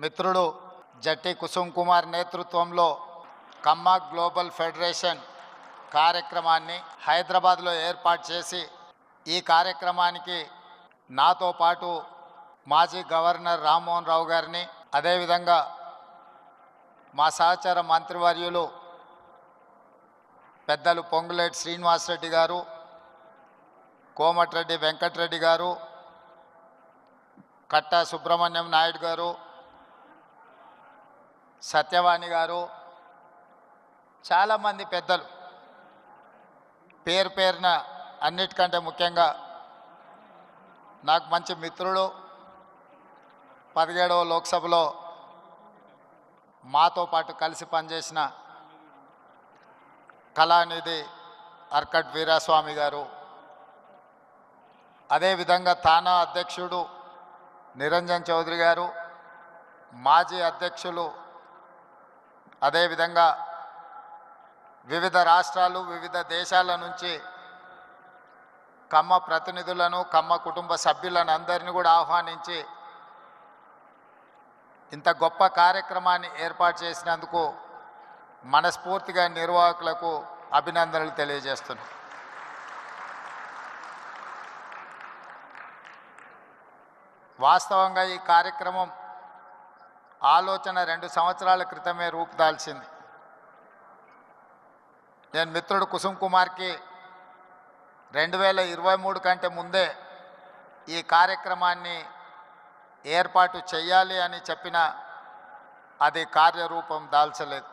మిత్రుడు జట్టి కుసుమ్ కుమార్ నేతృత్వంలో కమ్మ global federation కార్యక్రమాన్ని హైదరాబాద్లో ఏర్పాటు చేసి ఈ కార్యక్రమానికి నాతో పాటు మాజీ గవర్నర్ రామ్మోహన్ రావు గారిని, అదేవిధంగా మా సహచర మంత్రివర్యులు పెద్దలు పొంగులేటి శ్రీనివాసరెడ్డి గారు, కోమటిరెడ్డి వెంకటరెడ్డి గారు, కట్టా సుబ్రహ్మణ్యం నాయుడు గారు, సత్యవాణి గారు, చాలామంది పెద్దలు, పేరు పేరున అన్నిటికంటే ముఖ్యంగా నాకు మంచి మిత్రుడు, 17వ లోక్సభలో మాతో పాటు కలిసి పనిచేసిన కళానిధి అర్కట్ వీరాస్వామి గారు, అదేవిధంగా తానా అధ్యక్షుడు నిరంజన్ చౌదరి గారు, మాజీ అధ్యక్షులు, అదేవిధంగా వివిధ రాష్ట్రాలు వివిధ దేశాల నుంచి కమ్మ ప్రతినిధులను, కమ్మ కుటుంబ సభ్యులను అందరినీ కూడా ఆహ్వానించి ఇంత గొప్ప కార్యక్రమాన్ని ఏర్పాటు చేసినందుకు మనస్ఫూర్తిగా నిర్వాహకులకు అభినందనలు తెలియజేస్తున్నాను. వాస్తవంగా ఈ కార్యక్రమం ఆలోచన 2 సంవత్సరాల క్రితమే రూపుదాల్చింది. నేను మిత్రుడు కుసుమ్ కుమార్కి 2023 కంటే ముందే ఈ కార్యక్రమాన్ని ఏర్పాటు చేయాలి అని చెప్పిన అది కార్యరూపం దాల్చలేదు.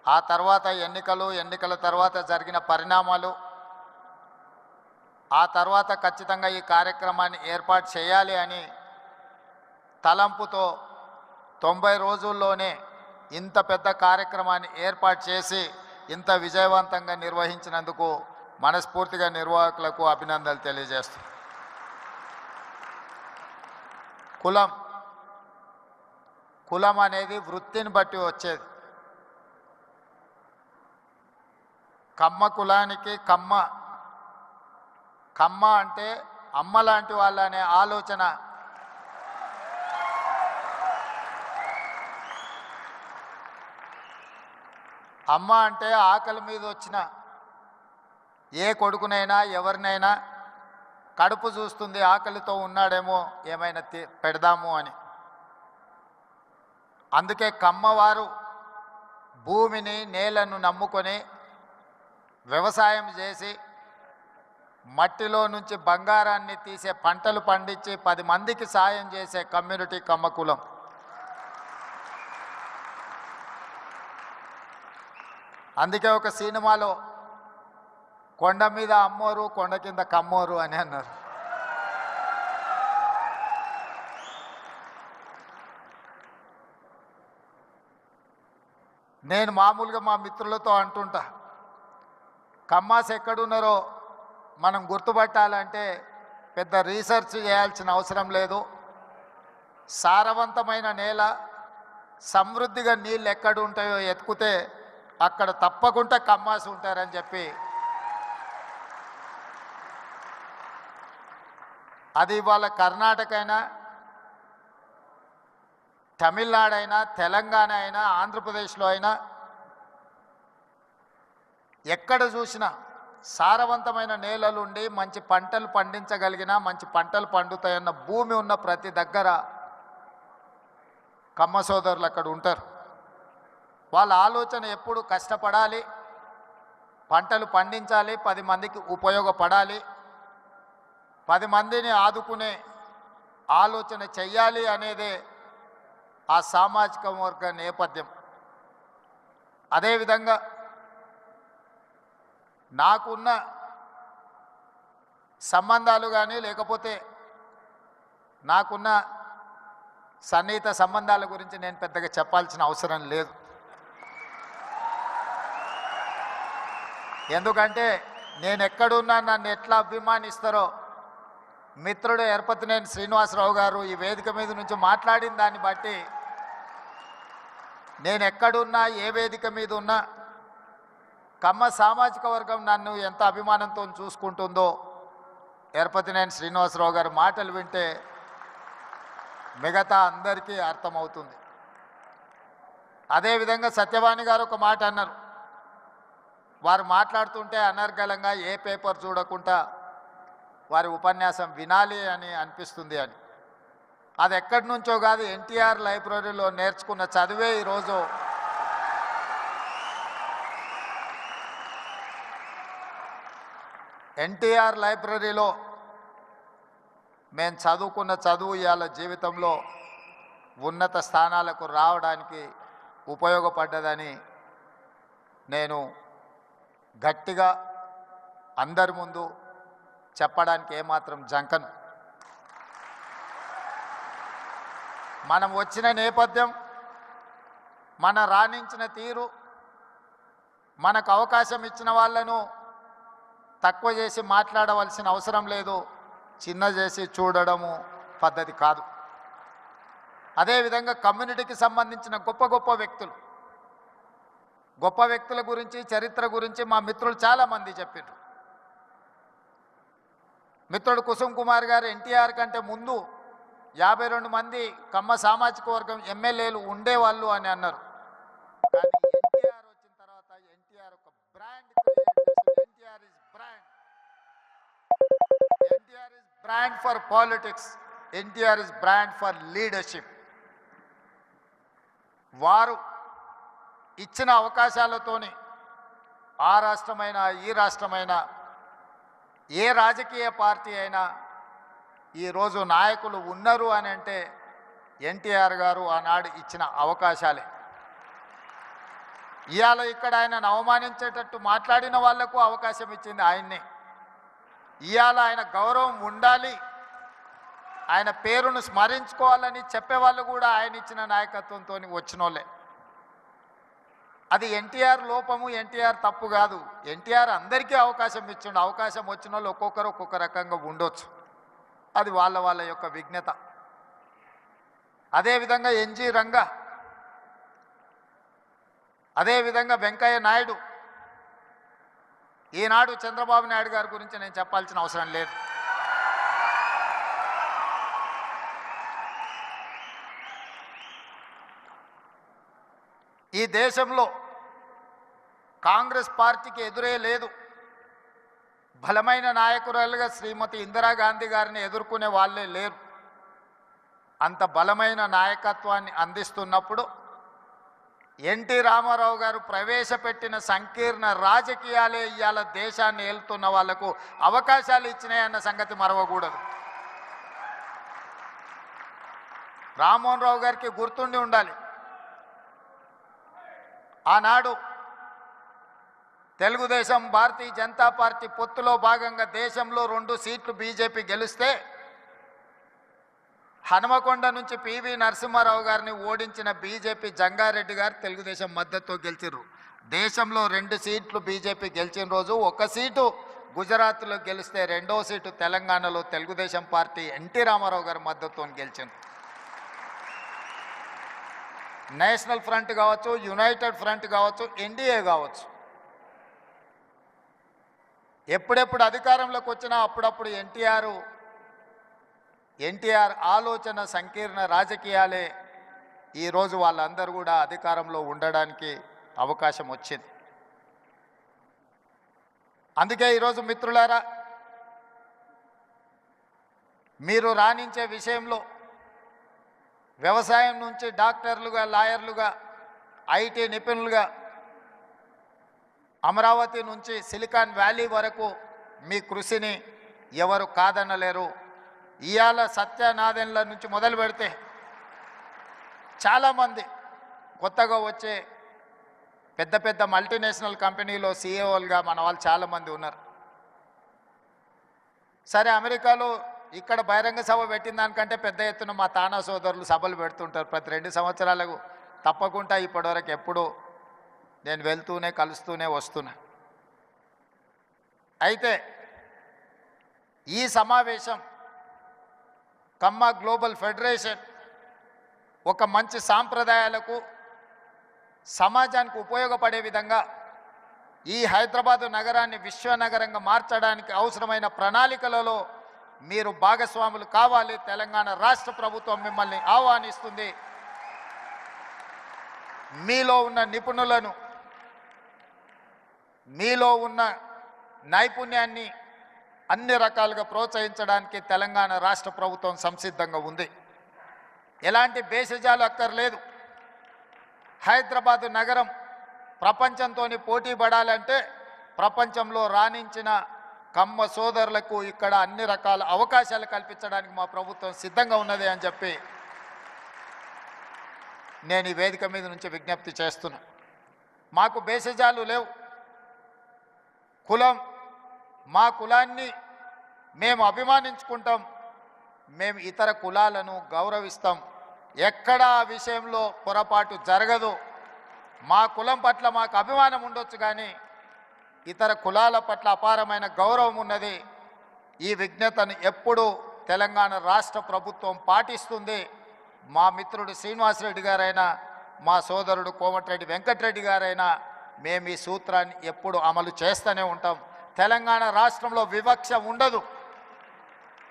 ఆ తర్వాత ఎన్నికల తర్వాత జరిగిన పరిణామాలు, ఆ తర్వాత ఖచ్చితంగా ఈ కార్యక్రమాన్ని ఏర్పాటు చేయాలి అని తలంపుతో 90 రోజుల్లోనే ఇంత పెద్ద కార్యక్రమాన్ని ఏర్పాటు చేసి ఇంత విజయవంతంగా నిర్వహించినందుకు మనస్ఫూర్తిగా నిర్వాహకులకు అభినందనలు తెలియజేస్తాను. కులం అనేది వృత్తిని బట్టి వచ్చేది. కమ్మ కులానికి కమ్మ అంటే అమ్మ లాంటి వాళ్ళనే ఆలోచన అమ్మ అంటే ఆకలి మీద వచ్చిన ఏ కొడుకునైనా ఎవరినైనా కడుపు చూస్తుంది, ఆకలితో ఉన్నాడేమో ఏమైనా పెడదాము అని. అందుకే కమ్మవారు భూమిని నేలను నమ్ముకొని వ్యవసాయం చేసి మట్టిలో నుంచి బంగారాన్ని తీసే పంటలు పండించి 10 మందికి సాయం చేసే కమ్యూనిటీ కమ్మ కులం. అందుకే ఒక సినిమాలో కొండ మీద అమ్మోరు కొండ కింద కమ్మోరు అని అన్నారు. నేను మామూలుగా మా మిత్రులతో అంటుంటా, కమ్మాస్ ఎక్కడున్నారో మనం గుర్తుపట్టాలంటే పెద్ద రీసెర్చ్ చేయాల్సిన అవసరం లేదు. సారవంతమైన నేల, సమృద్ధిగా నీళ్ళు ఎక్కడ ఉంటాయో ఎత్తుకుతే అక్కడ తప్పకుండా కమ్మాస్ ఉంటారని చెప్పి, అది ఇవాళ కర్ణాటక అయినా, తమిళనాడు అయినా, తెలంగాణ అయినా, ఆంధ్రప్రదేశ్లో అయినా ఎక్కడ చూసినా సారవంతమైన నేలలుండి మంచి పంటలు పండించగలిగిన, మంచి పంటలు పండుతాయన్న భూమి ఉన్న ప్రతి దగ్గర కమ్మ సోదరులు అక్కడ ఉంటారు. వాళ్ళ ఆలోచన ఎప్పుడు కష్టపడాలి, పంటలు పండించాలి, 10 మందికి ఉపయోగపడాలి, 10 మందిని ఆదుకునే ఆలోచన చెయ్యాలి అనేదే ఆ సామాజిక వర్గ నేపథ్యం. అదేవిధంగా నాకున్న సంబంధాలు కానీ, లేకపోతే నాకున్న సన్నిహిత సంబంధాల గురించి నేను పెద్దగా చెప్పాల్సిన అవసరం లేదు. ఎందుకంటే నేను ఎక్కడున్నా నన్ను ఎట్లా అభిమానిస్తారో మిత్రుడు ఎరపతినేని శ్రీనివాసరావు గారు ఈ వేదిక మీద నుంచి మాట్లాడిన దాన్ని బట్టి, నేను ఎక్కడున్నా ఏ వేదిక మీద ఉన్నా కమ్మ సామాజిక వర్గం నన్ను ఎంత అభిమానంతో చూసుకుంటుందో ఎరపతినేని శ్రీనివాసరావు గారి మాటలు వింటే మిగతా అందరికీ అర్థమవుతుంది. అదేవిధంగా సత్యవాణి గారు ఒక మాట అన్నారు. వారు మాట్లాడుతుంటే అనర్గళంగా ఏ పేపర్ చూడకుండా వారి ఉపన్యాసం వినాలి అని అనిపిస్తుంది అని. అది ఎక్కడి నుంచో కాదు, ఎన్టీఆర్ లైబ్రరీలో నేర్చుకున్న చదివే ఈరోజు ఎన్టీఆర్ లైబ్రరీలో మేము చదువుకున్న చదువు ఇవాళ జీవితంలో ఉన్నత స్థానాలకు రావడానికి ఉపయోగపడ్డదని నేను గట్టిగా అందరి ముందు చెప్పడానికి ఏమాత్రం జంకను. మనం వచ్చిన నేపథ్యం, మన రాణించిన తీరు, మనకు అవకాశం ఇచ్చిన వాళ్ళను తక్కువ చేసి మాట్లాడవలసిన అవసరం లేదు, చిన్న చేసి చూడడము పద్ధతి కాదు. అదేవిధంగా కమ్యూనిటీకి సంబంధించిన గొప్ప వ్యక్తుల గురించి, చరిత్ర గురించి మా మిత్రులు చాలామంది చెప్పారు. మిత్రుడు కుసుమ్ కుమార్ గారు ఎన్టీఆర్ కంటే ముందు 52 మంది కమ్మ సామాజిక వర్గం ఎమ్మెల్యేలు ఉండేవాళ్ళు అని అన్నారు. కానీ ఎన్టీఆర్ వచ్చిన తర్వాత ఎన్టీఆర్ ఒక brand NTR is brand for politics, NTR is brand for leadership. వారు ఇచ్చిన అవకాశాలతోని ఆ రాష్ట్రమైనా ఈ రాష్ట్రమైనా ఏ రాజకీయ పార్టీ అయినా ఈరోజు నాయకులు ఉన్నారు అని అంటే ఎన్టీఆర్ గారు ఆనాడు ఇచ్చిన అవకాశాలే. ఇవాళ ఇక్కడ ఆయనను అవమానించేటట్టు మాట్లాడిన వాళ్లకు అవకాశం ఇచ్చింది ఆయన్నే. ఇవాళ ఆయన గౌరవం ఉండాలి, ఆయన పేరును స్మరించుకోవాలని చెప్పేవాళ్ళు కూడా ఆయన ఇచ్చిన నాయకత్వంతో వచ్చినోళ్ళే. అది ఎన్టీఆర్ లోపము, ఎన్టీఆర్ తప్పు కాదు. ఎన్టీఆర్ అందరికీ అవకాశం ఇచ్చిండు. అవకాశం వచ్చిన వాళ్ళు ఒక్కొక్కరు ఒక్కొక్క రకంగా ఉండొచ్చు, అది వాళ్ళ యొక్క విజ్ఞత. అదేవిధంగా ఎన్జి రంగా, అదేవిధంగా వెంకయ్య నాయుడు. ఈనాడు చంద్రబాబు నాయుడు గారి గురించి నేను చెప్పాల్సిన అవసరం లేదు. ఈ దేశంలో కాంగ్రెస్ పార్టీకి ఎదురే లేదు. బలమైన నాయకురాలుగా శ్రీమతి ఇందిరాగాంధీ గారిని ఎదుర్కొనే వాళ్ళే లేరు. అంత బలమైన నాయకత్వాన్ని అందిస్తున్నప్పుడు ఎన్టీ రామారావు గారు ప్రవేశపెట్టిన సంకీర్ణ రాజకీయాలే ఇవాళ దేశాన్ని ఏలుతున్న వాళ్లకు అవకాశాలు ఇచ్చినాయన్న సంగతి మరవకూడదు. రామ్మోహన్ రావు గారికి గుర్తుండి ఉండాలి, ఆనాడు తెలుగుదేశం భారతీయ జనతా పార్టీ పొత్తులో భాగంగా దేశంలో 2 సీట్లు బీజేపీ గెలిస్తే హనుమకొండ నుంచి పివి నరసింహారావు గారిని ఓడించిన బీజేపీ జంగారెడ్డి గారు తెలుగుదేశం మద్దతుతో గెలిచారు. దేశంలో 2 సీట్లు బీజేపీ గెలిచిన రోజు 1 సీటు గుజరాత్లో గెలిస్తే 2వ సీటు తెలంగాణలో తెలుగుదేశం పార్టీ ఎన్టీ రామారావు గారి మద్దతుతో గెలిచింది. నేషనల్ ఫ్రంట్ కావచ్చు, యునైటెడ్ ఫ్రంట్ కావచ్చు, ఎన్డీఏ కావచ్చు, ఎప్పుడెప్పుడు అధికారంలోకి వచ్చినా అప్పుడప్పుడు ఎన్టీఆర్ ఆలోచన సంకీర్ణ రాజకీయాలే ఈరోజు వాళ్ళందరూ కూడా అధికారంలో ఉండడానికి అవకాశం వచ్చింది. అందుకే ఈరోజు మిత్రులారా, మీరు రాణించే విషయంలో వ్యవసాయం నుంచి డాక్టర్లుగా, లాయర్లుగా, ఐటీ నిపుణులుగా, అమరావతి నుంచి సిలికాన్ వ్యాలీ వరకు మీ కృషిని ఎవరు కాదనలేరు. ఇవాళ సత్యనాదెన్ల నుంచి మొదలు పెడితే చాలామంది కొత్తగా వచ్చే పెద్ద పెద్ద మల్టీనేషనల్ కంపెనీలో సీఈఓలుగా మన వాళ్ళు చాలామంది ఉన్నారు. సరే, అమెరికాలో ఇక్కడ బహిరంగ సభ పెట్టిన దానికంటే పెద్ద ఎత్తున మా తానా సోదరులు సభలు పెడుతుంటారు ప్రతి 2 సంవత్సరాలకు. తప్పకుండా ఇప్పటివరకు ఎప్పుడూ నేను వెళ్తూనే కలుస్తూనే వస్తున్నా. అయితే ఈ సమావేశం కమ్మ గ్లోబల్ ఫెడరేషన్ ఒక మంచి సాంప్రదాయాలకు, సమాజానికి ఉపయోగపడే విధంగా ఈ హైదరాబాదు నగరాన్ని విశ్వనగరంగా మార్చడానికి అవసరమైన ప్రణాళికలలో మీరు భాగస్వాములు కావాలి. తెలంగాణ రాష్ట్ర ప్రభుత్వం మిమ్మల్ని ఆహ్వానిస్తుంది. మీలో ఉన్న నిపుణులను, మీలో ఉన్న నైపుణ్యాన్ని అన్ని రకాలుగా ప్రోత్సహించడానికి తెలంగాణ రాష్ట్ర ప్రభుత్వం సంసిద్ధంగా ఉంది. ఎలాంటి భేషజాలు అక్కర్లేదు. హైదరాబాదు నగరం ప్రపంచంతో పోటీ పడాలంటే ప్రపంచంలో రాణించిన కమ్మ సోదరులకు ఇక్కడ అన్ని రకాల అవకాశాలు కల్పించడానికి మా ప్రభుత్వం సిద్ధంగా ఉన్నది అని చెప్పి నేను ఈ వేదిక మీద నుంచి విజ్ఞప్తి చేస్తున్నా. మాకు భేషజాలు లేవు. కులం, మా కులాన్ని మేము అభిమానించుకుంటాం. మేము ఇతర కులాలను గౌరవిస్తాం. ఎక్కడా ఆ విషయంలో పొరపాటు జరగదు. మా కులం పట్ల మాకు అభిమానం ఉండొచ్చు, కానీ ఇతర కులాల పట్ల అపారమైన గౌరవం ఉన్నది. ఈ విజ్ఞతను ఎప్పుడూ తెలంగాణ రాష్ట్ర ప్రభుత్వం పాటిస్తుంది. మా మిత్రుడు శ్రీనివాసరెడ్డి గారైనా, మా సోదరుడు కోమటిరెడ్డి వెంకటరెడ్డి గారైనా మేము ఈ సూత్రాన్ని ఎప్పుడు అమలు చేస్తూనే ఉంటాం. తెలంగాణ రాష్ట్రంలో వివక్ష ఉండదు.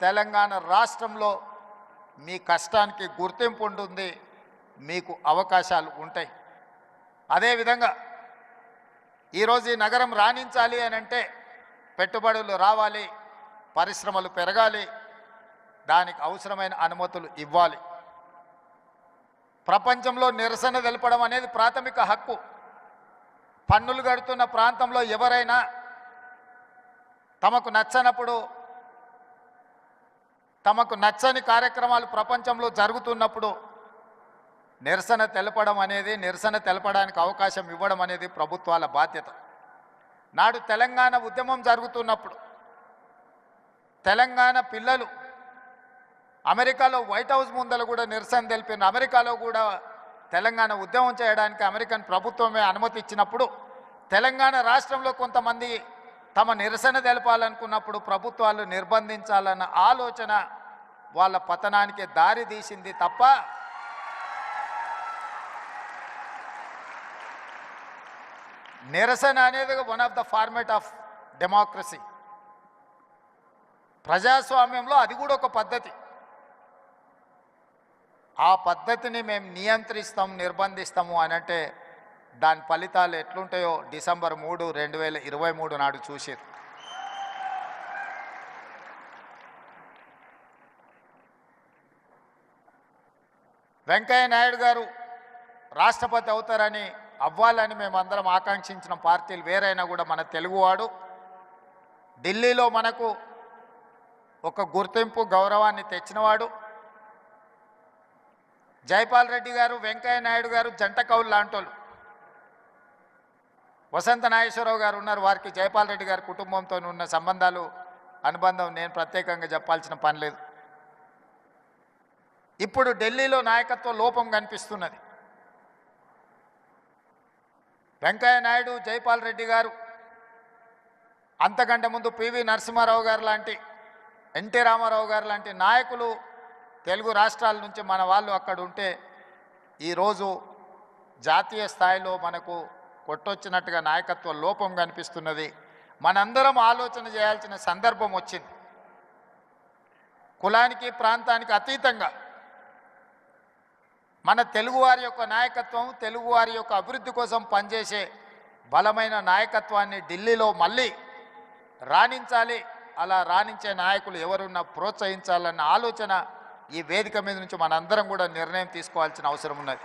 తెలంగాణ రాష్ట్రంలో మీ కష్టానికి గుర్తింపు ఉంటుంది, మీకు అవకాశాలు ఉంటాయి. అదేవిధంగా ఈరోజు ఈ నగరం రాణించాలి అని అంటే పెట్టుబడులు రావాలి, పరిశ్రమలు పెరగాలి, దానికి అవసరమైన అనుమతులు ఇవ్వాలి. ప్రపంచంలో నిరసన తెలపడం అనేది ప్రాథమిక హక్కు. పన్నులు కడుతున్న ప్రాంతంలో ఎవరైనా తమకు నచ్చనప్పుడు, తమకు నచ్చని కార్యక్రమాలు ప్రపంచంలో జరుగుతున్నప్పుడు నిరసన తెలపడం అనేది, నిరసన తెలపడానికి అవకాశం ఇవ్వడం అనేది ప్రభుత్వాల బాధ్యత. నాడు తెలంగాణ ఉద్యమం జరుగుతున్నప్పుడు తెలంగాణ పిల్లలు అమెరికాలో వైట్ హౌస్ ముందర కూడా నిరసన తెలిపిన, అమెరికాలో కూడా తెలంగాణ ఉద్యమం చేయడానికి అమెరికన్ ప్రభుత్వమే అనుమతి ఇచ్చినప్పుడు తెలంగాణ రాష్ట్రంలో కొంతమంది తమ నిరసన తెలపాలనుకున్నప్పుడు ప్రభుత్వాలు నిర్బంధించాలన్న ఆలోచన వాళ్ళ పతనానికి దారి తీసింది తప్ప నిరసన అనేది one of the format of democracy. ప్రజాస్వామ్యంలో అది కూడా ఒక పద్ధతి. ఆ పద్ధతిని మేము నియంత్రిస్తాం, నిర్బంధిస్తాము అని అంటే దాని ఫలితాలు ఎట్లుంటాయో డిసెంబర్ 3, 2023 నాడు చూసారు. వెంకయ్య నాయుడు గారు రాష్ట్రపతి అవుతారని, అవ్వాలని మేమందరం ఆకాంక్షించిన పార్టీలు వేరైనా కూడా మన తెలుగువాడు ఢిల్లీలో మనకు ఒక గుర్తింపు, గౌరవాన్ని తెచ్చినవాడు. జైపాల్ రెడ్డి గారు, వెంకయ్య నాయుడు గారు జంట కౌలు లాంటోళ్ళు. వసంత నాగేశ్వరరావు గారు ఉన్నారు, వారికి జైపాల్ రెడ్డి గారి కుటుంబంతో ఉన్న సంబంధాలు, అనుబంధం నేను ప్రత్యేకంగా చెప్పాల్సిన పని లేదు. ఇప్పుడు ఢిల్లీలో నాయకత్వ లోపం కనిపిస్తున్నది. వెంకయ్య నాయుడు, జైపాల్ రెడ్డి గారు, అంతకంటే ముందు పివి నరసింహారావు గారు లాంటి, ఎన్టీ రామారావు గారు లాంటి నాయకులు తెలుగు రాష్ట్రాల నుంచి మన వాళ్ళు అక్కడ ఉంటే ఈరోజు జాతీయ స్థాయిలో మనకు కొట్టొచ్చినట్టుగా నాయకత్వ లోపం కనిపిస్తున్నది. మనందరం ఆలోచన చేయాల్సిన సందర్భం వచ్చింది. కులానికి, ప్రాంతానికి అతీతంగా మన తెలుగువారి యొక్క నాయకత్వం, తెలుగువారి యొక్క అభివృద్ధి కోసం పనిచేసే బలమైన నాయకత్వాన్ని ఢిల్లీలో మళ్ళీ రాణించాలి. అలా రాణించే నాయకులు ఎవరున్నా ప్రోత్సహించాలన్న ఆలోచన ఈ వేదిక మీద నుంచి మనందరం కూడా నిర్ణయం తీసుకోవాల్సిన అవసరం ఉన్నది.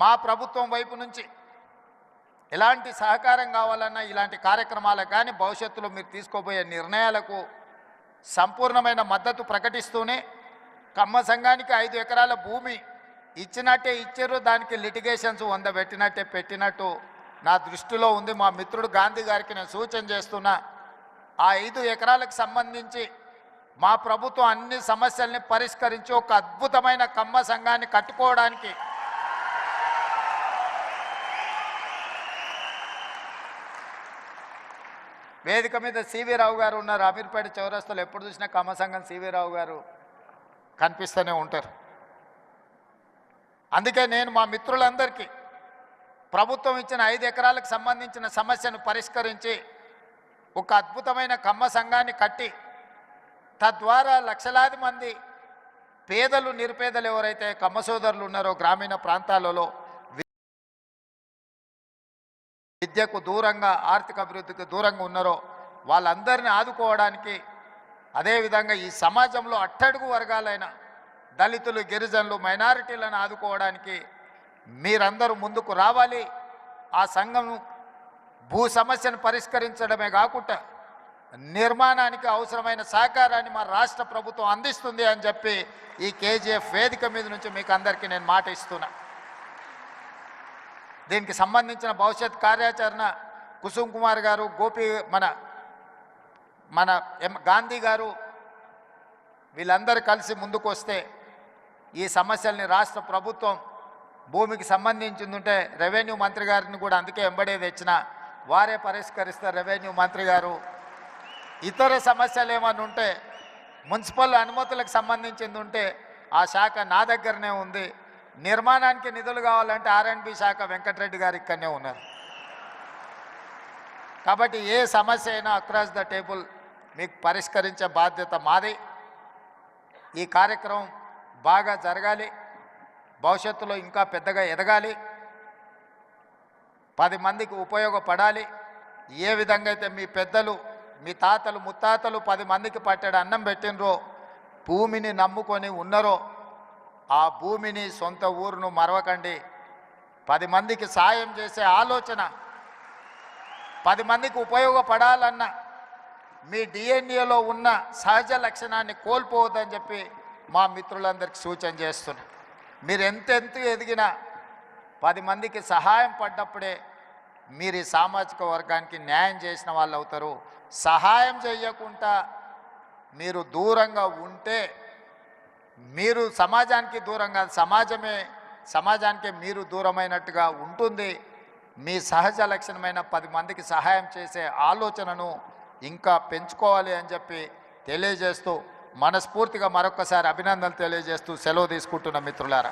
మా ప్రభుత్వం వైపు నుంచి ఎలాంటి సహకారం కావాలన్నా, ఇలాంటి కార్యక్రమాలకు కానీ భవిష్యత్తులో మీరు తీసుకోబోయే నిర్ణయాలకు సంపూర్ణమైన మద్దతు ప్రకటిస్తూనే, కమ్మ సంఘానికి 5 ఎకరాల భూమి ఇచ్చినట్టే ఇచ్చారు, దానికి లిటిగేషన్స్ 100 పెట్టినట్టే పెట్టినట్టు నా దృష్టిలో ఉంది. మా మిత్రుడు గాంధీ గారికి నేను సూచన చేస్తున్నా, ఆ 5 ఎకరాలకు సంబంధించి మా ప్రభుత్వం అన్ని సమస్యల్ని పరిష్కరించి ఒక అద్భుతమైన కమ్మ సంఘాన్ని కట్టుకోవడానికి వేదిక మీద సివి రావు గారు ఉన్నారు. అమీర్పేట చౌరస్తాలో ఎప్పుడు చూసినా కమ్మ సంఘం సివి రావు గారు కనిపిస్తూనే ఉంటారు. అందుకే నేను మా మిత్రులందరికీ ప్రభుత్వం ఇచ్చిన 5 ఎకరాలకు సంబంధించిన సమస్యను పరిష్కరించి ఒక అద్భుతమైన కమ్మ సంఘాన్ని కట్టి తద్వారా లక్షలాది మంది పేదలు నిరుపేదలు ఎవరైతే కమ్మ సోదరులు ఉన్నారో గ్రామీణ ప్రాంతాలలో విద్యకు దూరంగా ఆర్థిక అభివృద్ధికి దూరంగా ఉన్నారో వాళ్ళందరినీ ఆదుకోవడానికి, అదేవిధంగా ఈ సమాజంలో అట్టడుగు వర్గాలైన దళితులు, గిరిజనులు, మైనారిటీలను ఆదుకోవడానికి మీరందరూ ముందుకు రావాలి. ఆ సంఘం భూ సమస్యను పరిష్కరించడమే కాకుండా నిర్మాణానికి అవసరమైన సహకారాన్ని మా రాష్ట్ర ప్రభుత్వం అందిస్తుంది అని చెప్పి ఈ కేజీఎఫ్ వేదిక మీద నుంచి మీకు అందరికీ నేను మాట ఇస్తున్నా. దీనికి సంబంధించిన భవిష్యత్ కార్యాచరణ కుసుమ్ కుమార్ గారు, గోపి మన గాంధీ గారు వీళ్ళందరూ కలిసి ముందుకు వస్తే ఈ సమస్యల్ని రాష్ట్ర ప్రభుత్వం భూమికి సంబంధించిందంటే రెవెన్యూ మంత్రి గారిని కూడా అందుకే ఎంబడే తెచ్చిన వారే పరిష్కరిస్తారు. రెవెన్యూ మంత్రి గారు ఇతర సమస్యలు ఏమన్నా ఉంటే మున్సిపల్ అనుమతులకు సంబంధించింది ఉంటే ఆ శాఖ నా దగ్గరనే ఉంది. నిర్మాణానికి నిధులు కావాలంటే R&B శాఖ వెంకటరెడ్డి గారు ఇక్కడనే ఉన్నారు. కాబట్టి ఏ సమస్య అయినా అక్రాస్ ద టేబుల్ మీకు పరిష్కరించే బాధ్యత మాది. ఈ కార్యక్రమం బాగా జరగాలి, భవిష్యత్తులో ఇంకా పెద్దగా ఎదగాలి, 10 మందికి ఉపయోగపడాలి. ఏ విధంగా అయితే మీ పెద్దలు, మీ తాతలు, ముత్తాతలు 10 మందికి పట్టెడు అన్నం పెట్టినరో, భూమిని నమ్ముకొని ఉన్నారో, ఆ భూమిని, సొంత ఊరును మరవకండి. 10 మందికి సాయం చేసే ఆలోచన, 10 మందికి ఉపయోగపడాలన్న మీ డిఎన్ఏలో ఉన్న సహజ లక్షణాన్ని కోల్పోవద్దని చెప్పి మా మిత్రులందరికీ సూచన చేస్తున్నా. మీరు ఎంతెంత ఎదిగినా 10 మందికి సహాయం పడ్డప్పుడే మీరు ఈ సామాజిక వర్గానికి న్యాయం చేసిన వాళ్ళు అవుతారు. సహాయం చేయకుండా మీరు దూరంగా ఉంటే మీరు సమాజానికి దూరం కాదు, సమాజానికి మీరు దూరమైనట్టుగా ఉంటుంది. మీ సహజ లక్షణమైన 10 మందికి సహాయం చేసే ఆలోచనను ఇంకా పెంచుకోవాలి అని చెప్పి తెలియజేస్తూ మనస్ఫూర్తిగా మరొకసారి అభినందనలు తెలియజేస్తూ సెలవు తీసుకుంటున్న మిత్రులారా.